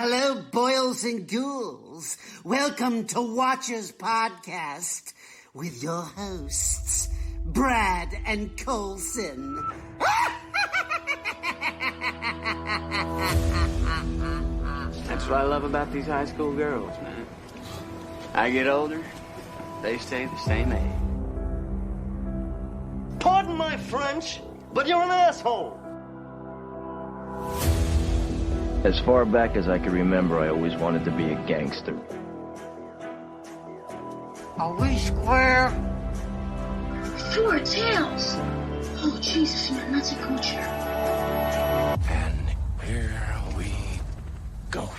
Hello, boils and ghouls. Welcome to Watchers Podcast with your hosts, Brad and Colson. That's what I love about these high school girls, man. I get older, they stay the same age. Pardon my French, but you're an asshole. As far back as I can remember, I always wanted to be a gangster. Are we square? Four tails. Oh, Jesus, man, that's a culture. And here we go.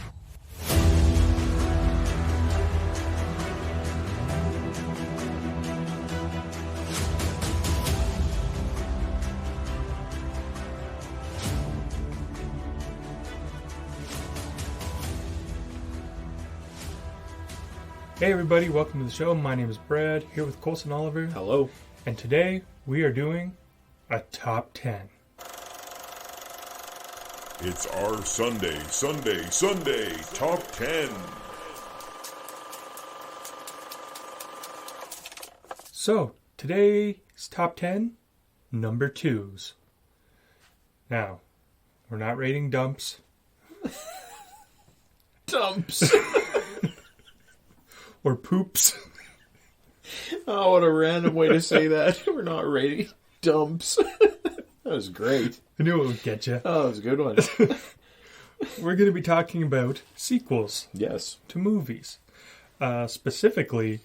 Hey everybody, welcome to the show. My name is Brad, here with Colson Oliver. Hello. And today we are doing a top 10. It's our Sunday Top 10. So, today's top 10, number 2s. Now, we're not rating dumps. Dumps. Or poops. Oh, what a random way to say that. We're not rating dumps. That was great. I knew it would get you. Oh, that was a good one. We're going to be talking about sequels Yes. to movies. Specifically,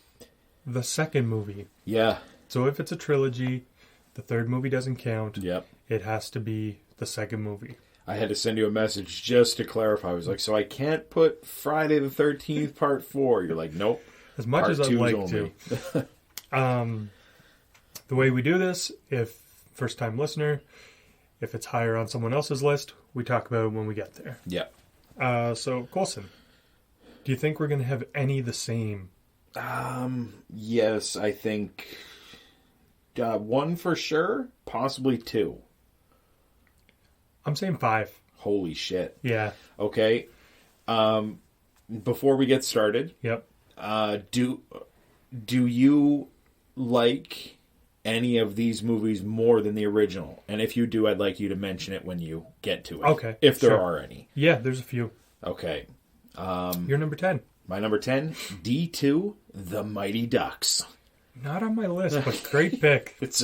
the second movie. Yeah. So if it's a trilogy, the third movie doesn't count. Yep. It has to be the second movie. I had to send you a message just to clarify. I was like, so I can't put Friday the 13th part 4. You're like, nope. As much Part as I'd 2's like only. to. The way we do this, if first time listener, if it's higher on someone else's list, we talk about it when we get there. Yep. So, Colson, do you think we're going to have any the same? Yes, I think one for sure, possibly two. I'm saying 5. Holy shit. Yeah. Okay. Before we get started, Yep. do you like any of these movies more than the original? And if you do, I'd like you to mention it when you get to it. Okay, If there sure. are any. Yeah, there's a few. Okay. You're number 10. My number 10, D2, The Mighty Ducks. Not on my list, but great pick. It's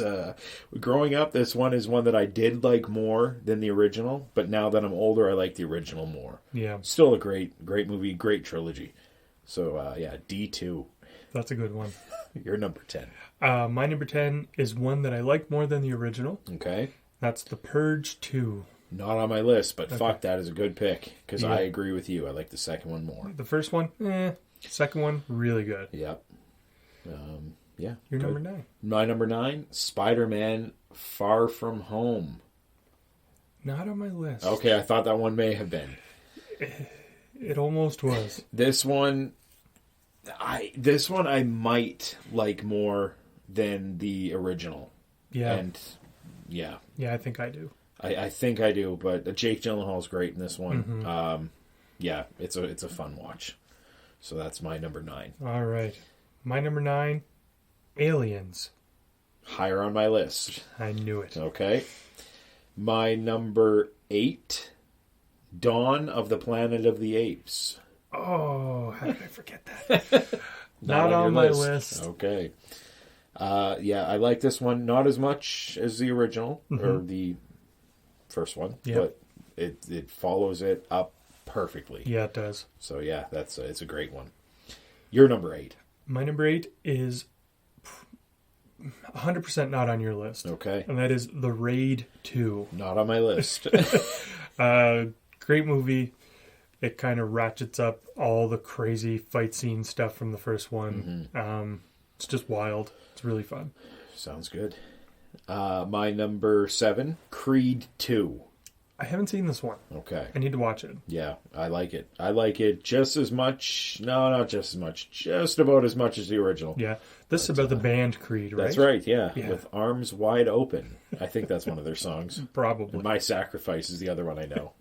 growing up, this one is one that I did like more than the original, but now that I'm older, I like the original more. Yeah, Still a great movie, great trilogy. So, yeah, D2. that's a good one. You're number 10. My number 10 is one that I like more than the original. Okay. That's The Purge 2. Not on my list, but fuck, that is a good pick. Because Yeah. I agree with you. I like the second one more. The first one, Second one, really good. Yep. Yeah. You're good. number 9. My number 9, Spider-Man Far From Home. Not on my list. Okay, I thought that one may have been. It almost was. This one I might like more than the original. Yeah. And yeah. Yeah, I think I do. I think I do, but Jake Gyllenhaal's great in this one. Mm-hmm. Yeah, it's a fun watch. So that's my number 9. All right. My number 9, Aliens. Higher on my list. I knew it. Okay. My number 8, Dawn of the Planet of the Apes. Oh, how did I forget that? Not on your my list. Okay. Yeah, I like this one not as much as the original or the first one, Yep. but it follows it up perfectly. Yeah, it does. So yeah, it's a great one. Your number 8. My number 8 is 100% not on your list. Okay. And that is The Raid 2. Not on my list. Great movie. It kind of ratchets up all the crazy fight scene stuff from the first one. It's just wild. It's really fun. Sounds good. My number 7, Creed 2. I haven't seen this one. Okay. I need to watch it. Yeah, I like it. I like it just as much. No, not just as much. Just about as much as the original. Yeah. This is about the band Creed, right? That's right, yeah. Yeah. With Arms Wide Open. I think that's one of their songs. Probably. And My Sacrifice is the other one I know.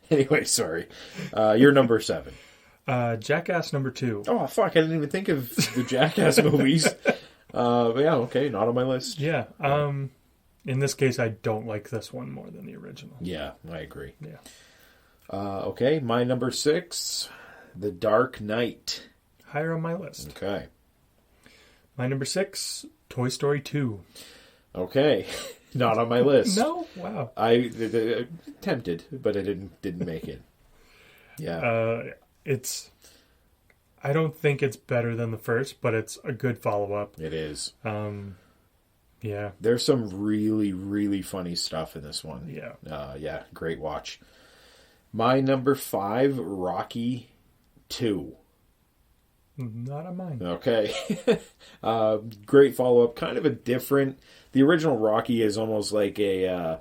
Anyway, sorry. You're number 7. Jackass number 2. Oh, fuck. I didn't even think of the Jackass movies. But yeah, okay. Not on my list. Yeah. In this case, I don't like this one more than the original. Yeah, I agree. Yeah. Okay, my number 6, The Dark Knight. Higher on my list. Okay. My number 6, Toy Story 2. Okay. Not on my list. No? Wow. I tempted, but I didn't make it. Yeah. I don't think it's better than the first, but it's a good follow-up. It is. Yeah. There's some really, really funny stuff in this one. Yeah. Yeah, great watch. My number 5, Rocky 2. Not on mine. Okay. Great follow-up. Kind of a different... The original Rocky is almost like a...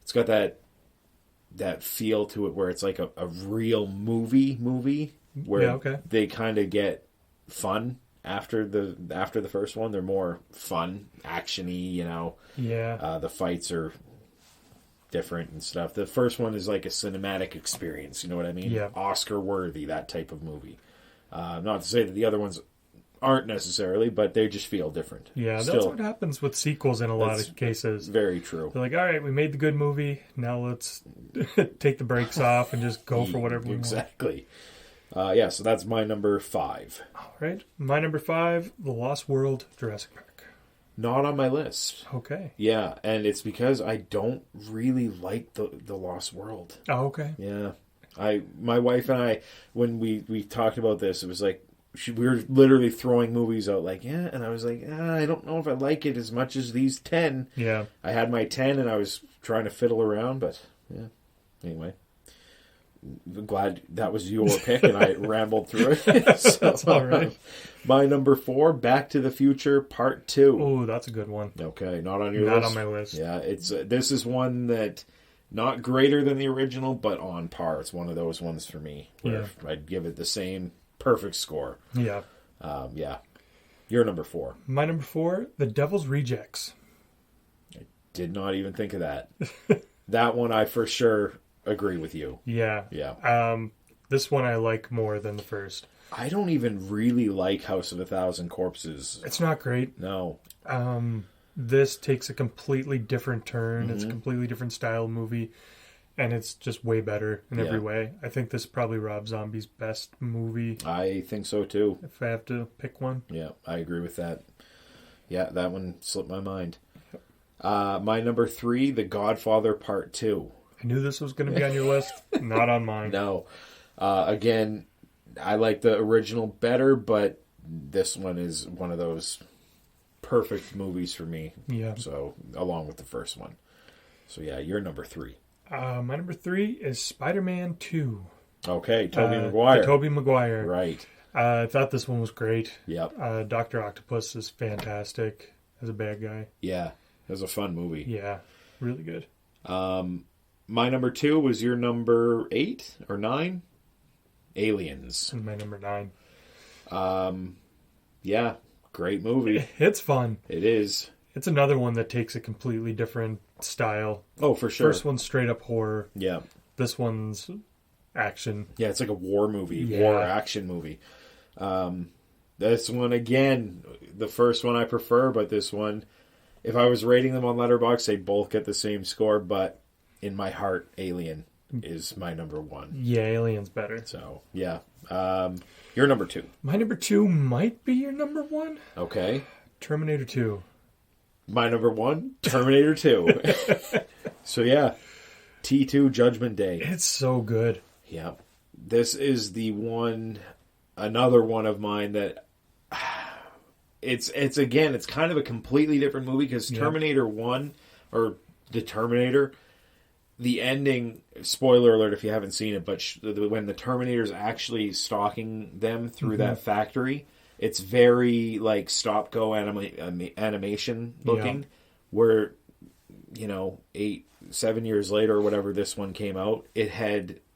it's got that feel to it where it's like a real movie where they kind of get fun after the first one. They're more fun, action-y, you know. Yeah. The fights are different and stuff. The first one is like a cinematic experience, you know what I mean? Yeah. Oscar-worthy, that type of movie. Not to say that the other ones aren't necessarily, but they just feel different. Yeah, that's what happens with sequels in a lot of cases. Very true. They're like, all right, we made the good movie. Now let's take the brakes off and just go for whatever we want. Exactly. Yeah, so that's my number 5. All right. My number 5, The Lost World, Jurassic Park. Not on my list. Okay. Yeah, and it's because I don't really like the Lost World. Oh, okay. Yeah. My wife and I, when we talked about this, it was like, we were literally throwing movies out like, yeah, and I was like, I don't know if I like it as much as these 10. Yeah. I had my 10 and I was trying to fiddle around, but yeah. Anyway. I'm glad that was your pick and I rambled through it. So, that's all right. My number 4, Back to the Future Part 2. Oh, that's a good one. Okay, not on your list. Not on my list. Yeah, it's this is one that not greater than the original, but on par. It's one of those ones for me where I'd give it the same perfect score. Yeah. Yeah. Your number 4. My number 4, The Devil's Rejects. I did not even think of that. That one I for sure agree with you. Yeah. Yeah. This one I like more than the first. I don't even really like House of a Thousand Corpses. It's not great. No. This takes a completely different turn. It's a completely different style movie. And it's just way better in every way. I think this is probably Rob Zombie's best movie. I think so too. If I have to pick one. Yeah, I agree with that. Yeah, that one slipped my mind. My number 3, The Godfather Part 2. I knew this was going to be on your list. Not on mine. No. Again, I like the original better, but this one is one of those perfect movies for me. Yeah. So, along with the first one. So, yeah, you're number 3. My number 3 is Spider-Man 2. Okay, Tobey Maguire. Tobey Maguire. Right. I thought this one was great. Yep. Dr. Octopus is fantastic as a bad guy. Yeah, it was a fun movie. Yeah, really good. My number 2 was your number 8 or 9? Aliens. And my number 9. Yeah, great movie. It's fun. It is. It's another one that takes a completely different style. Oh, for sure. First one's straight up horror. Yeah. This one's action. Yeah, it's like a war movie, war action movie. This one, again, the first one I prefer, but this one, if I was rating them on Letterboxd, they'd both get the same score, but in my heart, Alien is my number 1. Yeah, Alien's better. So, yeah. Your number 2. My number 2 might be your number 1. Okay. Terminator 2. My number 1, Terminator 2. So, yeah. T2 Judgment Day. It's so good. Yeah. This is the one, another one of mine that it's again, it's kind of a completely different movie because Terminator 1 or the Terminator, the ending, spoiler alert if you haven't seen it, but when the Terminator's actually stalking them through that factory, it's very like stop-go animation looking, where, 7 years later or whatever this one came out,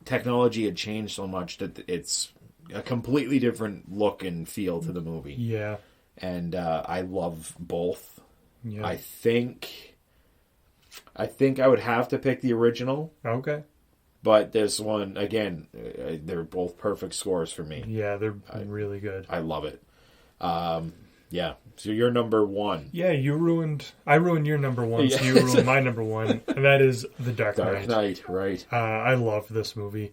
technology had changed so much that it's a completely different look and feel to the movie. Yeah. And I love both. Yeah. I think I would have to pick the original. Okay. But this one, again, they're both perfect scores for me. Yeah, they're really good. I love it. Yeah. So you're number one. Yeah, I ruined your number one, so you ruined my number one, and that is The Dark Knight. Dark Knight, right. I love this movie.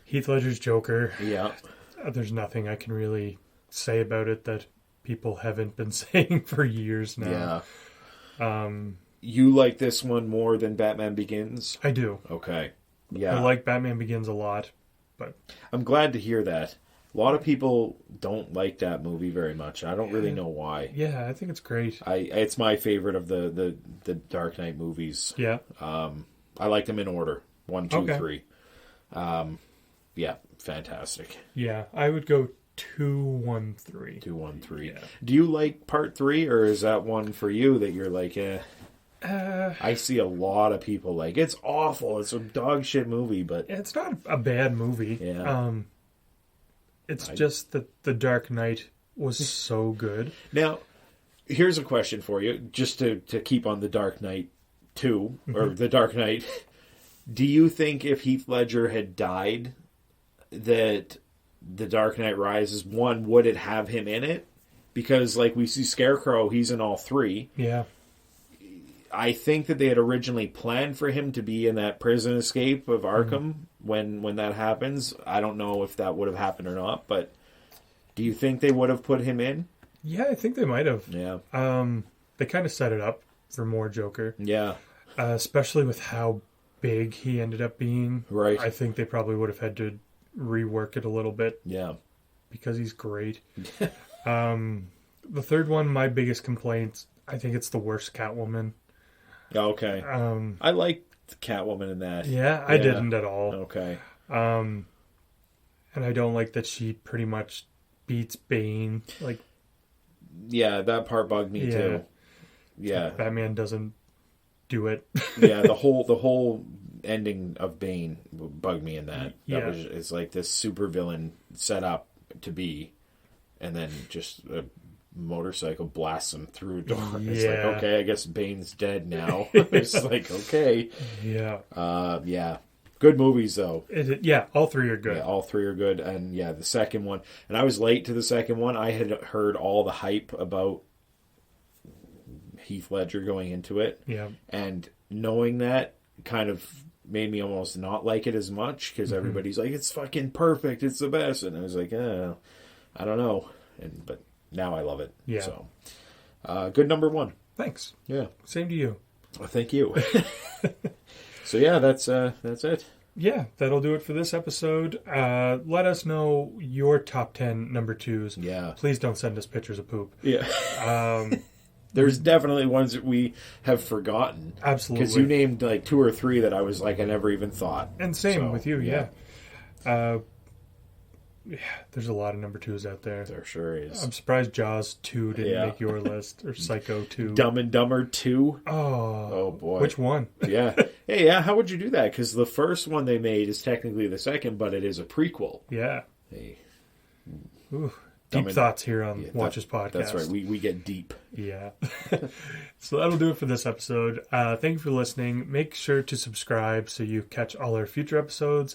Heath Ledger's Joker. Yeah. There's nothing I can really say about it that people haven't been saying for years now. Yeah. You like this one more than Batman Begins? I do. Okay. Yeah. I like Batman Begins a lot, but I'm glad to hear that. A lot of people don't like that movie very much. I don't really know why. Yeah, I think it's great. It's my favorite of the Dark Knight movies. Yeah. I like them in order. 1, 2, Okay. 3. Yeah, fantastic. Yeah, I would go 2, 1, 3. 2, 1, 3. Yeah. Do you like part 3, or is that one for you that you're like, I see a lot of people like, it's awful. It's a dog shit movie, but It's not a bad movie. Yeah. It's just that The Dark Knight was so good. Now, here's a question for you, just to keep on The Dark Knight 2, or The Dark Knight. Do you think if Heath Ledger had died, that The Dark Knight Rises, one, would it have him in it? Because, like, we see Scarecrow, he's in all 3. Yeah. I think that they had originally planned for him to be in that prison escape of Arkham when that happens. I don't know if that would have happened or not, but do you think they would have put him in? Yeah, I think they might have. Yeah. They kind of set it up for more Joker. Yeah. Especially with how big he ended up being. Right. I think they probably would have had to rework it a little bit. Yeah. Because he's great. The third one, my biggest complaint, I think it's the worst Catwoman. Okay. I liked Catwoman in that. Yeah, I didn't at all. Okay. And I don't like that she pretty much beats Bane. Like, yeah, that part bugged me too. Yeah. Batman doesn't do it. Yeah, the whole ending of Bane bugged me in that. It's like this supervillain set up to be, and then just a motorcycle blasts him through a door. It's like, okay, I guess Bane's dead now. It's like, okay. Yeah. Yeah. Good movies, though. All 3 are good. Yeah, all 3 are good. And yeah, the second one. And I was late to the second one. I had heard all the hype about Heath Ledger going into it. Yeah. And knowing that kind of made me almost not like it as much, because everybody's like, it's fucking perfect. It's the best. And I was like, I don't know. But now I love it. Yeah. So, good number 1. Thanks. Yeah. Same to you. Well, thank you. So yeah, that's it. Yeah, that'll do it for this episode. Let us know your top 10 number 2s. Yeah. Please don't send us pictures of poop. Yeah. There's definitely ones that we have forgotten. Absolutely. Because you named like 2 or 3 that I was like, I never even thought. And same with you, yeah. Yeah, there's a lot of number 2s out there. There sure is. I'm surprised Jaws 2 didn't make your list, or Psycho 2. Dumb and Dumber 2. Oh boy. Which one? Yeah. Hey, yeah, how would you do that? Because the first one they made is technically the second, but it is a prequel. Yeah. Hey. Ooh, deep thoughts here on Watchers Podcast. That's right. We get deep. Yeah. So that'll do it for this episode. Thank you for listening. Make sure to subscribe so you catch all our future episodes.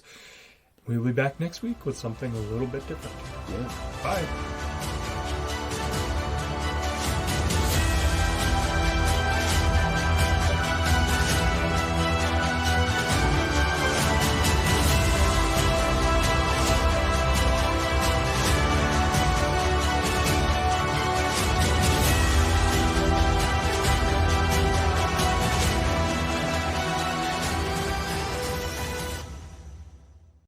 We'll be back next week with something a little bit different. Yeah. Bye.